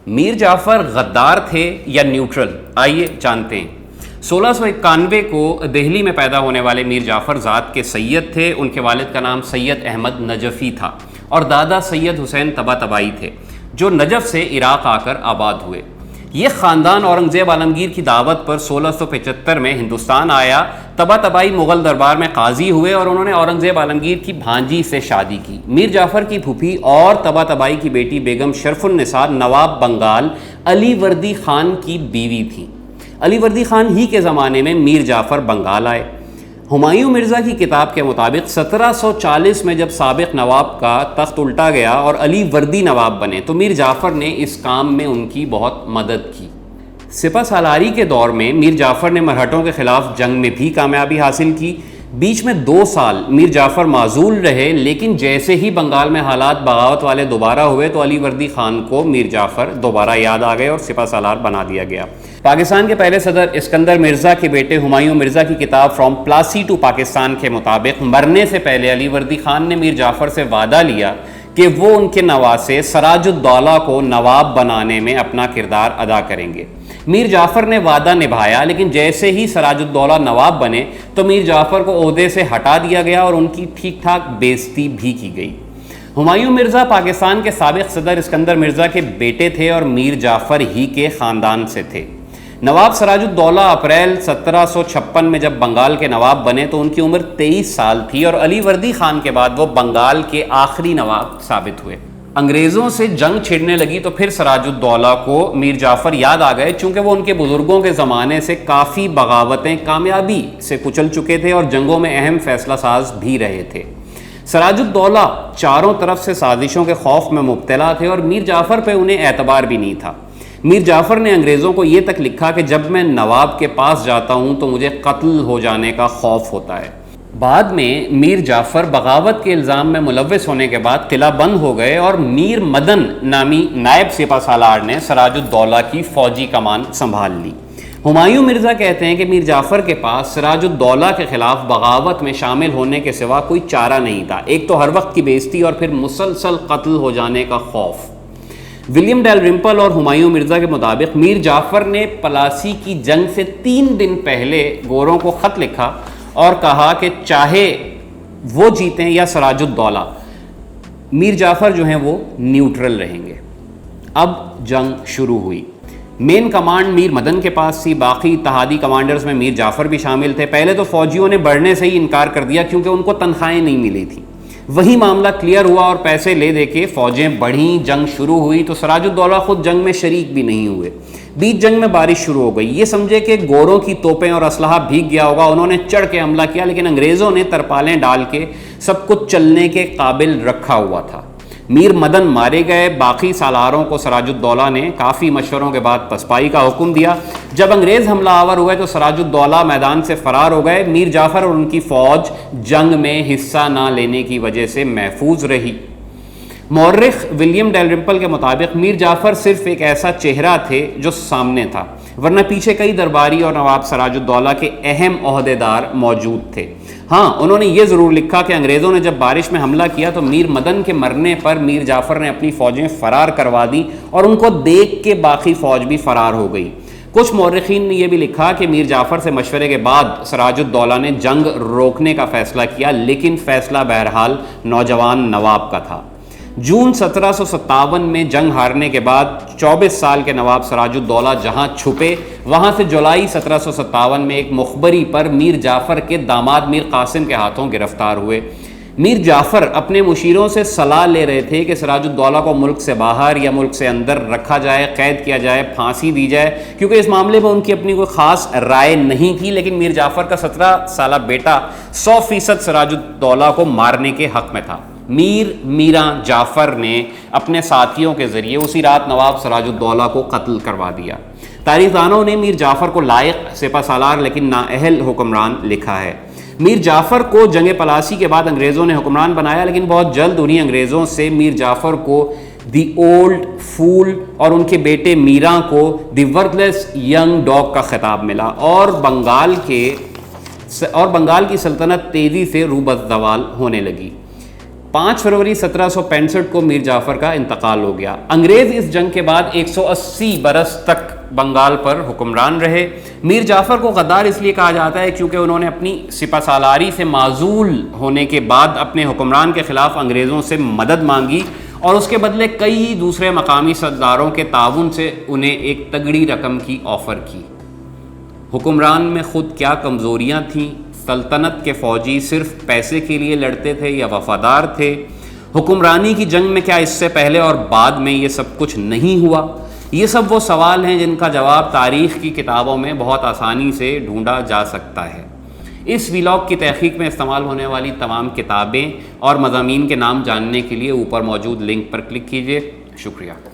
میر جعفر غدار تھے یا نیوٹرل؟ آئیے جانتے ہیں۔ 1691 کو دہلی میں پیدا ہونے والے میر جعفر ذات کے سید تھے۔ ان کے والد کا نام سید احمد نجفی تھا اور دادا سید حسین طباطبائی تھے جو نجف سے عراق آ کر آباد ہوئے۔ یہ خاندان اورنگزیب عالمگیر کی دعوت پر 1675 میں ہندوستان آیا۔ طباطبائی مغل دربار میں قاضی ہوئے اور انہوں نے اورنگزیب عالمگیر کی بھانجی سے شادی کی۔ میر جعفر کی پھوپھی اور طباطبائی کی بیٹی بیگم شرف النساء نواب بنگال علی وردی خان کی بیوی تھیں۔ علی وردی خان ہی کے زمانے میں میر جعفر بنگال آئے۔ ہمایوں مرزا کی کتاب کے مطابق 1740 میں جب سابق نواب کا تخت الٹا گیا اور علی وردی نواب بنے تو میر جعفر نے اس کام میں ان کی بہت مدد کی۔ سپہ سالاری کے دور میں میر جعفر نے مرہٹوں کے خلاف جنگ میں بھی کامیابی حاصل کی۔ بیچ میں 2 سال میر جعفر معزول رہے، لیکن جیسے ہی بنگال میں حالات بغاوت والے دوبارہ ہوئے تو علی وردی خان کو میر جعفر دوبارہ یاد آ گئے اور سپہ سالار بنا دیا گیا۔ پاکستان کے پہلے صدر اسکندر مرزا کے بیٹے ہمایوں مرزا کی کتاب فرام پلاسی ٹو پاکستان کے مطابق مرنے سے پہلے علی وردی خان نے میر جعفر سے وعدہ لیا کہ وہ ان کے نواسے سراج الدولہ کو نواب بنانے میں اپنا کردار ادا کریں گے۔ میر جعفر نے وعدہ نبھایا، لیکن جیسے ہی سراج الدولہ نواب بنے تو میر جعفر کو عہدے سے ہٹا دیا گیا اور ان کی ٹھیک ٹھاک بےعزتی بھی کی گئی۔ ہمایوں مرزا پاکستان کے سابق صدر اسکندر مرزا کے بیٹے تھے اور میر جعفر ہی کے خاندان سے تھے۔ نواب سراج الدولہ اپریل 1756 میں جب بنگال کے نواب بنے تو ان کی عمر 23 سال تھی اور علی وردی خان کے بعد وہ بنگال کے آخری نواب ثابت ہوئے۔ انگریزوں سے جنگ چھڑنے لگی تو پھر سراج الدولہ کو میر جعفر یاد آ گئے، چونکہ وہ ان کے بزرگوں کے زمانے سے کافی بغاوتیں کامیابی سے کچل چکے تھے اور جنگوں میں اہم فیصلہ ساز بھی رہے تھے۔ سراج الدولہ چاروں طرف سے سازشوں کے خوف میں مبتلا تھے اور میر جعفر پہ انہیں اعتبار بھی نہیں تھا۔ میر جعفر نے انگریزوں کو یہ تک لکھا کہ جب میں نواب کے پاس جاتا ہوں تو مجھے قتل ہو جانے کا خوف ہوتا ہے۔ بعد میں میر جعفر بغاوت کے الزام میں ملوث ہونے کے بعد قلعہ بند ہو گئے اور میر مدن نامی نائب سپہ سالار نے سراج الدولہ کی فوجی کمان سنبھال لی۔ ہمایوں مرزا کہتے ہیں کہ میر جعفر کے پاس سراج الدولہ کے خلاف بغاوت میں شامل ہونے کے سوا کوئی چارہ نہیں تھا، ایک تو ہر وقت کی بےعزتی اور پھر مسلسل قتل ہو جانے کا خوف۔ ولیم ڈیل رمپل اور ہمایوں مرزا کے مطابق میر جعفر نے پلاسی کی جنگ سے 3 دن پہلے گوروں کو خط لکھا اور کہا کہ چاہے وہ جیتیں یا سراج الدولہ، میر جعفر جو ہیں وہ نیوٹرل رہیں گے۔ اب جنگ شروع ہوئی۔ مین کمانڈ میر مدن کے پاس تھی، باقی اتحادی کمانڈرز میں میر جعفر بھی شامل تھے۔ پہلے تو فوجیوں نے بڑھنے سے ہی انکار کر دیا کیونکہ ان کو تنخواہیں نہیں ملی تھیں۔ وہی معاملہ کلیئر ہوا اور پیسے لے دے کے فوجیں بڑھیں، جنگ شروع ہوئی تو سراج الدولہ خود جنگ میں شریک بھی نہیں ہوئے۔ بیچ جنگ میں بارش شروع ہو گئی، یہ سمجھے کہ گوروں کی توپیں اور اسلحہ بھیگ گیا ہوگا، انہوں نے چڑھ کے حملہ کیا، لیکن انگریزوں نے ترپالیں ڈال کے سب کچھ چلنے کے قابل رکھا ہوا تھا۔ میر مدن مارے گئے، باقی سالاروں کو سراج الدولہ نے کافی مشوروں کے بعد پسپائی کا حکم دیا۔ جب انگریز حملہ آور ہوئے تو سراج الدولہ میدان سے فرار ہو گئے۔ میر جعفر اور ان کی فوج جنگ میں حصہ نہ لینے کی وجہ سے محفوظ رہی۔ مورخ ولیم ڈیل رمپل کے مطابق میر جعفر صرف ایک ایسا چہرہ تھے جو سامنے تھا، ورنہ پیچھے کئی درباری اور نواب سراج الدولہ کے اہم عہدیدار موجود تھے۔ ہاں، انہوں نے یہ ضرور لکھا کہ انگریزوں نے جب بارش میں حملہ کیا تو میر مدن کے مرنے پر میر جعفر نے اپنی فوجیں فرار کروا دیں اور ان کو دیکھ کے باقی فوج بھی فرار ہو گئی۔ کچھ مورخین نے یہ بھی لکھا کہ میر جعفر سے مشورے کے بعد سراج الدولہ نے جنگ روکنے کا فیصلہ کیا، لیکن فیصلہ بہرحال نوجوان نواب کا تھا۔ جون 1757 میں جنگ ہارنے کے بعد 24 سال کے نواب سراج الدولہ جہاں چھپے، وہاں سے جولائی 1757 میں ایک مخبری پر میر جعفر کے داماد میر قاسم کے ہاتھوں گرفتار ہوئے۔ میر جعفر اپنے مشیروں سے صلاح لے رہے تھے کہ سراج الدولہ کو ملک سے باہر یا ملک سے اندر رکھا جائے، قید کیا جائے، پھانسی دی جائے، کیونکہ اس معاملے میں ان کی اپنی کوئی خاص رائے نہیں تھی، لیکن میر جعفر کا 17 سالہ بیٹا 100% سراج الدولہ کو مارنے کے حق میں تھا۔ میر میراں جعفر نے اپنے ساتھیوں کے ذریعے اسی رات نواب سراج الدولہ کو قتل کروا دیا۔ تاریخ دانوں نے میر جعفر کو لائق سپہ سالار لیکن نااہل حکمران لکھا ہے۔ میر جعفر کو جنگ پلاسی کے بعد انگریزوں نے حکمران بنایا، لیکن بہت جلد انہی انگریزوں سے میر جعفر کو دی اولڈ فول اور ان کے بیٹے میراں کو دی ورتھلیس ینگ ڈاگ کا خطاب ملا اور بنگال کی سلطنت تیزی سے روبہ زوال ہونے لگی۔ 5 فروری 1765 کو میر جعفر کا انتقال ہو گیا۔ انگریز اس جنگ کے بعد 180 برس تک بنگال پر حکمران رہے۔ میر جعفر کو غدار اس لیے کہا جاتا ہے کیونکہ انہوں نے اپنی سپہ سالاری سے معزول ہونے کے بعد اپنے حکمران کے خلاف انگریزوں سے مدد مانگی اور اس کے بدلے کئی دوسرے مقامی سرداروں کے تعاون سے انہیں ایک تگڑی رقم کی آفر کی۔ حکمران میں خود کیا کمزوریاں تھیں؟ سلطنت کے فوجی صرف پیسے کے لیے لڑتے تھے یا وفادار تھے؟ حکمرانی کی جنگ میں کیا اس سے پہلے اور بعد میں یہ سب کچھ نہیں ہوا؟ یہ سب وہ سوال ہیں جن کا جواب تاریخ کی کتابوں میں بہت آسانی سے ڈھونڈا جا سکتا ہے۔ اس ویلاگ کی تحقیق میں استعمال ہونے والی تمام کتابیں اور مضامین کے نام جاننے کے لیے اوپر موجود لنک پر کلک کیجیے۔ شکریہ۔